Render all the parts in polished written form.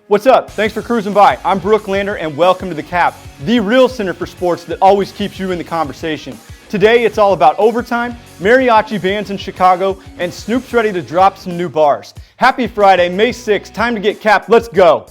What's up? Thanks for cruising by. I'm Brook and welcome to The Cap, the real center for sports that always keeps you in the conversation. Today it's all about overtime, mariachi bands in Chicago, and Snoop's ready to drop some new bars. Happy Friday, May 6th. Time to get capped. Let's go.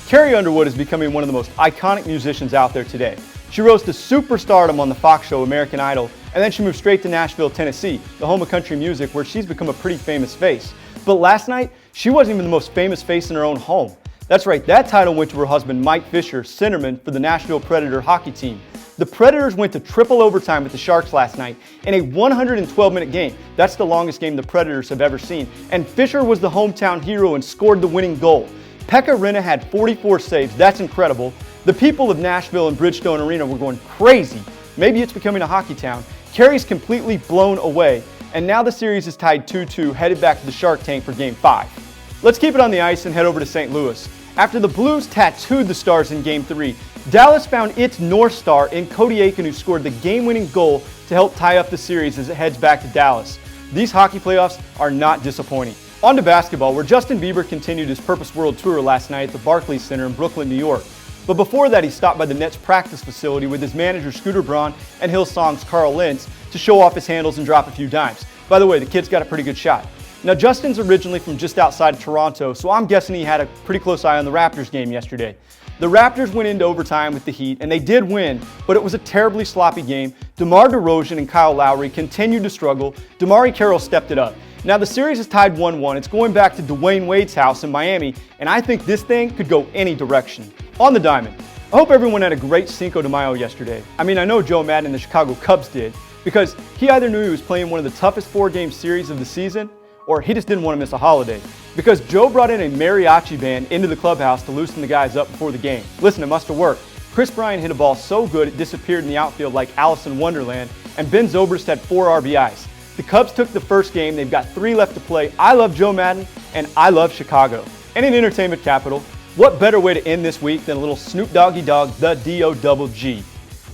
Carrie Underwood is becoming one of the most iconic musicians out there today. She rose to superstardom on the Fox show American Idol, and then she moved straight to Nashville, Tennessee, the home of country music, where she's become a pretty famous face. But last night, she wasn't even the most famous face in her own home. That's right, that title went to her husband Mike Fisher, centerman for the Nashville Predator hockey team. The Predators went to triple overtime with the Sharks last night in a 112-minute game. That's the longest game the Predators have ever seen. And Fisher was the hometown hero and scored the winning goal. Pekka Rinne had 44 saves. That's incredible. The people of Nashville and Bridgestone Arena were going crazy. Maybe it's becoming a hockey town. Carrie's completely blown away, and now the series is tied 2-2, headed back to the Shark Tank for Game 5. Let's keep it on the ice and head over to St. Louis. After the Blues tattooed the Stars in Game 3, Dallas found its North Star in Cody Aiken, who scored the game-winning goal to help tie up the series as it heads back to Dallas. These hockey playoffs are not disappointing. On to basketball, where Justin Bieber continued his Purpose World Tour last night at the Barclays Center in Brooklyn, New York. But before that, he stopped by the Nets practice facility with his manager Scooter Braun and Hillsong's Carl Lentz to show off his handles and drop a few dimes. By the way, the kid's got a pretty good shot. Now, Justin's originally from just outside of Toronto, so I'm guessing he had a pretty close eye on the Raptors game yesterday. The Raptors went into overtime with the Heat, and they did win, but it was a terribly sloppy game. DeMar DeRozan and Kyle Lowry continued to struggle. DeMar Carroll stepped it up. Now, the series is tied 1-1. It's going back to Dwayne Wade's house in Miami, and I think this thing could go any direction. On the diamond, I hope everyone had a great Cinco de Mayo yesterday. I mean, I know Joe Madden and the Chicago Cubs did, because he either knew he was playing one of the toughest 4-game series of the season, or he just didn't want to miss a holiday. Because Joe brought in a mariachi band into the clubhouse to loosen the guys up before the game. Listen, it must have worked. Chris Bryant hit a ball so good it disappeared in the outfield like Alice in Wonderland, and Ben Zobrist had 4 RBIs. The Cubs took the first game. They've got 3 left to play. I love Joe Madden, and I love Chicago. And in entertainment capital, what better way to end this week than a little Snoop Doggy Dogg, the D-O-double-G?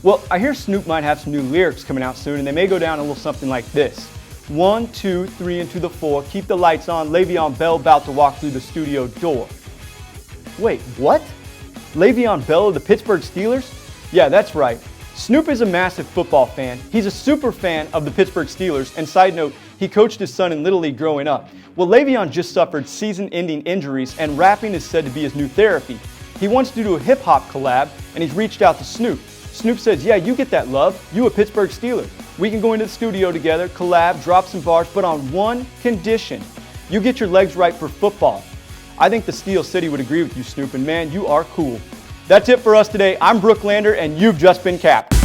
Well, I hear Snoop might have some new lyrics coming out soon, and they may go down a little something like this. 1, 2, 3 into the 4, keep the lights on, Le'Veon Bell about to walk through the studio door. Wait, what? Le'Veon Bell of the Pittsburgh Steelers? Yeah, that's right. Snoop is a massive football fan. He's a super fan of the Pittsburgh Steelers, and side note, he coached his son in Little League growing up. Well, Le'Veon just suffered season-ending injuries, and rapping is said to be his new therapy. He wants to do a hip-hop collab, and he's reached out to Snoop. Snoop says, yeah, you get that love. You a Pittsburgh Steeler. We can go into the studio together, collab, drop some bars, but on one condition. You get your legs right for football. I think the Steel City would agree with you, Snoop, and man, you are cool. That's it for us today. I'm Brook and you've just been capped.